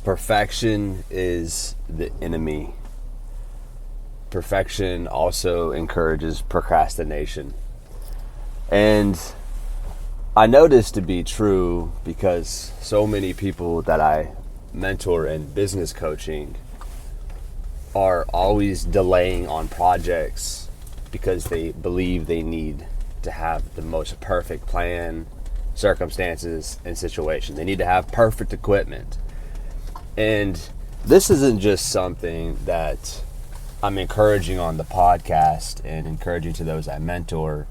Perfection is the enemy. Perfection also encourages procrastination. And I know this to be true because so many people that I mentor in business coaching are always delaying on projects because they believe they need to have the most perfect plan, circumstances, and situation. They need to have perfect equipment. And this isn't just something that I'm encouraging on the podcast and encouraging to those I mentor,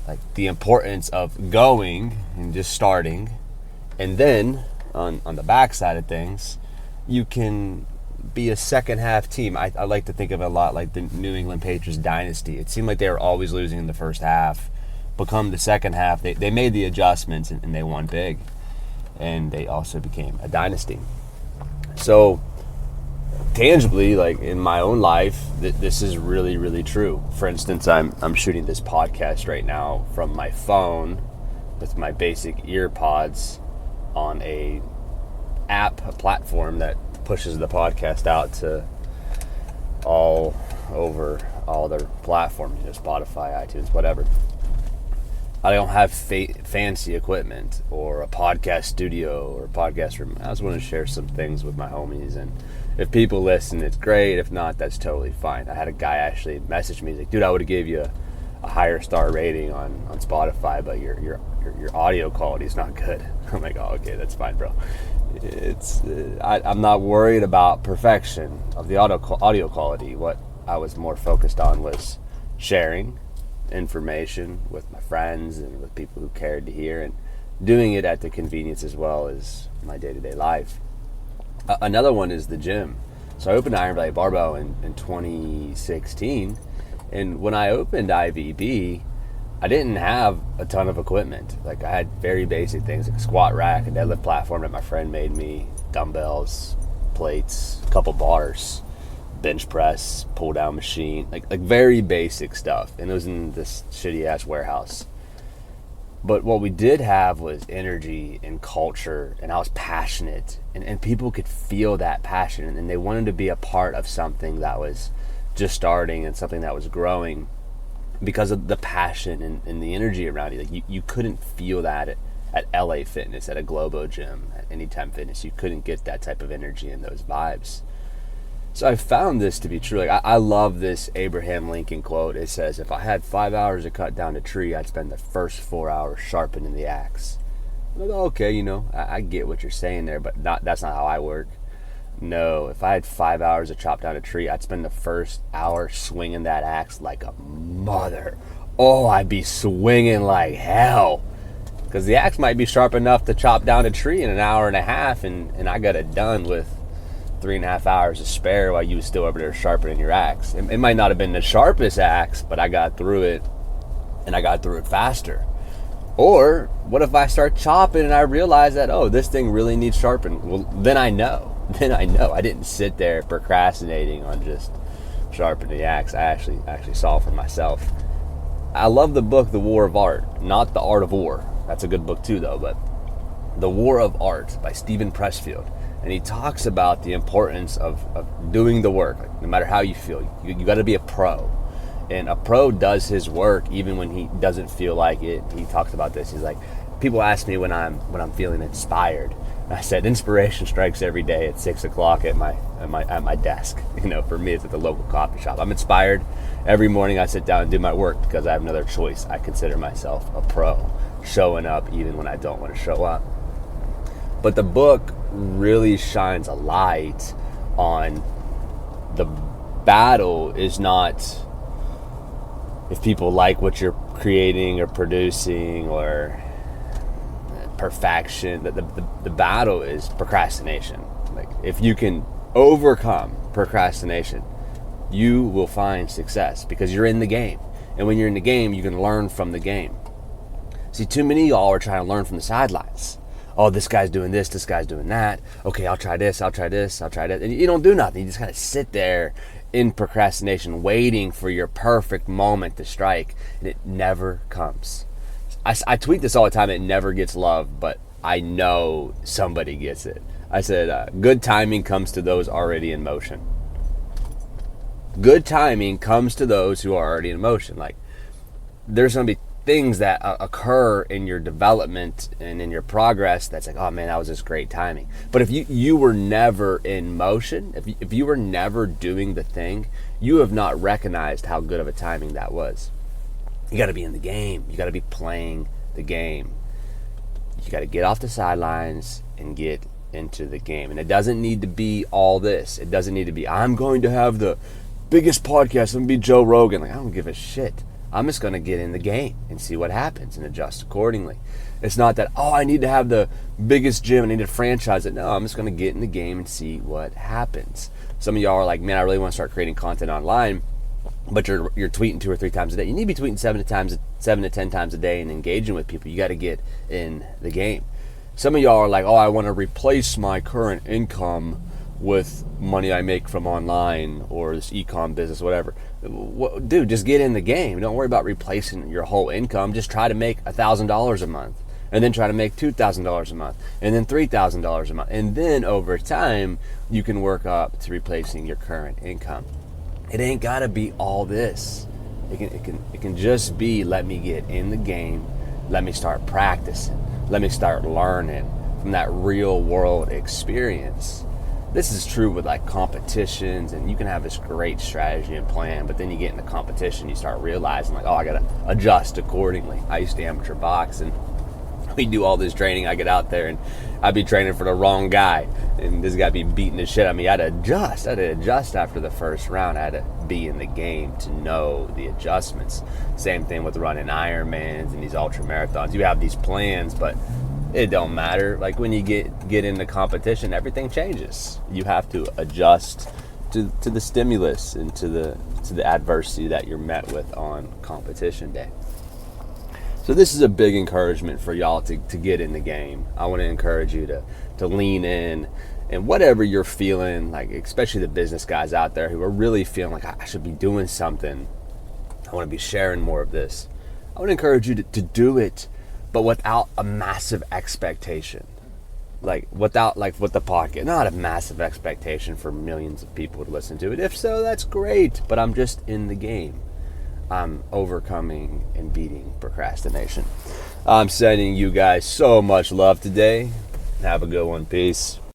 like the importance of going and just starting. And then on the backside of things, you can be a second half team. I like to think of it a lot like the New England Patriots dynasty. It seemed like they were always losing in the first half. Become the second half, they made the adjustments and they won big. And they also became a dynasty. So tangibly, like in my own life, this is really, really true. For instance, I'm shooting this podcast right now from my phone with my basic ear pods on a platform that pushes the podcast out to all over all their platforms, Spotify, iTunes, whatever. I don't have fancy equipment or a podcast studio or a podcast room. I just want to share some things with my homies, and if people listen, it's great. If not, that's totally fine. I had a guy actually message me. He's like, dude, I would have gave you a higher star rating on Spotify, but your audio quality is not good. I'm like, oh, okay, that's fine, bro. I'm not worried about perfection of the audio quality. What I was more focused on was sharing information with my friends and with people who cared to hear, and doing it at the convenience as well as my day-to-day life. Another one is the gym. So I opened Iron Valley Barbell in 2016, and when I opened IVB, I didn't have a ton of equipment. Like I had very basic things like a squat rack, a deadlift platform that my friend made me, dumbbells, plates, a couple bars, bench press, pull down machine, like very basic stuff. And it was in this shitty ass warehouse. But what we did have was energy and culture, and I was passionate, and people could feel that passion, and they wanted to be a part of something that was just starting and something that was growing because of the passion and the energy around you. Like you couldn't feel that at LA Fitness, at a Globo gym, at Anytime Fitness. You couldn't get that type of energy and those vibes. So I found this to be true. Like I love this Abraham Lincoln quote. It says, if I had 5 hours to cut down a tree, I'd spend the first 4 hours sharpening the axe. I'm like, okay, I get what you're saying there, but that's not how I work. No, if I had 5 hours to chop down a tree, I'd spend the first hour swinging that axe like a mother. Oh, I'd be swinging like hell. Because the axe might be sharp enough to chop down a tree in an hour and a half, and I got it done with 3.5 hours to spare while you was still over there sharpening your axe. It might not have been the sharpest axe, but I got through it, and I got through it faster. Or what if I start chopping and I realize that, oh, this thing really needs sharpened? Well, then I know. I didn't sit there procrastinating on just sharpening the axe. I actually saw for myself. I love the book The War of Art, not The Art of War. That's a good book too, though, but The War of Art by Steven Pressfield. And he talks about the importance of doing the work. Like, no matter how you feel, you got to be a pro. And a pro does his work even when he doesn't feel like it. He talks about this. He's like, people ask me when I'm feeling inspired. And I said, inspiration strikes every day at 6 o'clock at my desk. For me, it's at the local coffee shop. I'm inspired every morning. I sit down and do my work because I have another choice. I consider myself a pro, showing up even when I don't want to show up. But the book really shines a light on the battle is not if people like what you're creating or producing or perfection. The battle is procrastination. Like if you can overcome procrastination, you will find success because you're in the game. And when you're in the game, you can learn from the game. See, too many of y'all are trying to learn from the sidelines. Oh, this guy's doing this guy's doing that. Okay, I'll try this. And you don't do nothing. You just kind of sit there in procrastination, waiting for your perfect moment to strike, and it never comes. I tweet this all the time. It never gets love, but I know somebody gets it. I said, good timing comes to those already in motion. Good timing comes to those who are already in motion. Like, there's going to be things that occur in your development and in your progress that's like, oh man, that was just great timing. But if you were never in motion, if you were never doing the thing, you have not recognized how good of a timing that was. You got to be in the game. You got to be playing the game. You got to get off the sidelines and get into the game. And it doesn't need to be all this. It doesn't need to be, I'm going to have the biggest podcast. I'm going to be Joe Rogan. Like, I don't give a shit. I'm just going to get in the game and see what happens and adjust accordingly. It's not that, oh, I need to have the biggest gym. I need to franchise it. No, I'm just going to get in the game and see what happens. Some of y'all are like, man, I really want to start creating content online, but you're tweeting 2 or 3 times a day. You need to be tweeting 7 to 10 times a day and engaging with people. You got to get in the game. Some of y'all are like, oh, I want to replace my current income with money I make from online or this e-com business, whatever. Dude, just get in the game. Don't worry about replacing your whole income. Just try to make $1,000 a month, and then try to make $2,000 a month, and then $3,000 a month. And then over time, you can work up to replacing your current income. It ain't gotta be all this. It can just be, let me get in the game, let me start practicing, let me start learning from that real world experience. This is true with like competitions, and you can have this great strategy and plan, but then you get in the competition, you start realizing like, oh, I gotta adjust accordingly. I used to amateur box, and we do all this training. I get out there and I'd be training for the wrong guy, and this guy be beating the shit out of me. I had to adjust after the first round. I had to be in the game to know the adjustments. Same thing with running Ironmans and these ultra marathons. You have these plans, but it don't matter. Like when you get into competition, everything changes. You have to adjust to the stimulus and to the adversity that you're met with on competition day. So this is a big encouragement for y'all to get in the game. I want to encourage you to lean in, and whatever you're feeling, like especially the business guys out there who are really feeling like I should be doing something. I want to be sharing more of this. I would encourage you to do it, but without a massive expectation. Like with the podcast, not a massive expectation for millions of people to listen to it. If so, that's great, but I'm just in the game. I'm overcoming and beating procrastination. I'm sending you guys so much love today. Have a good one. Peace.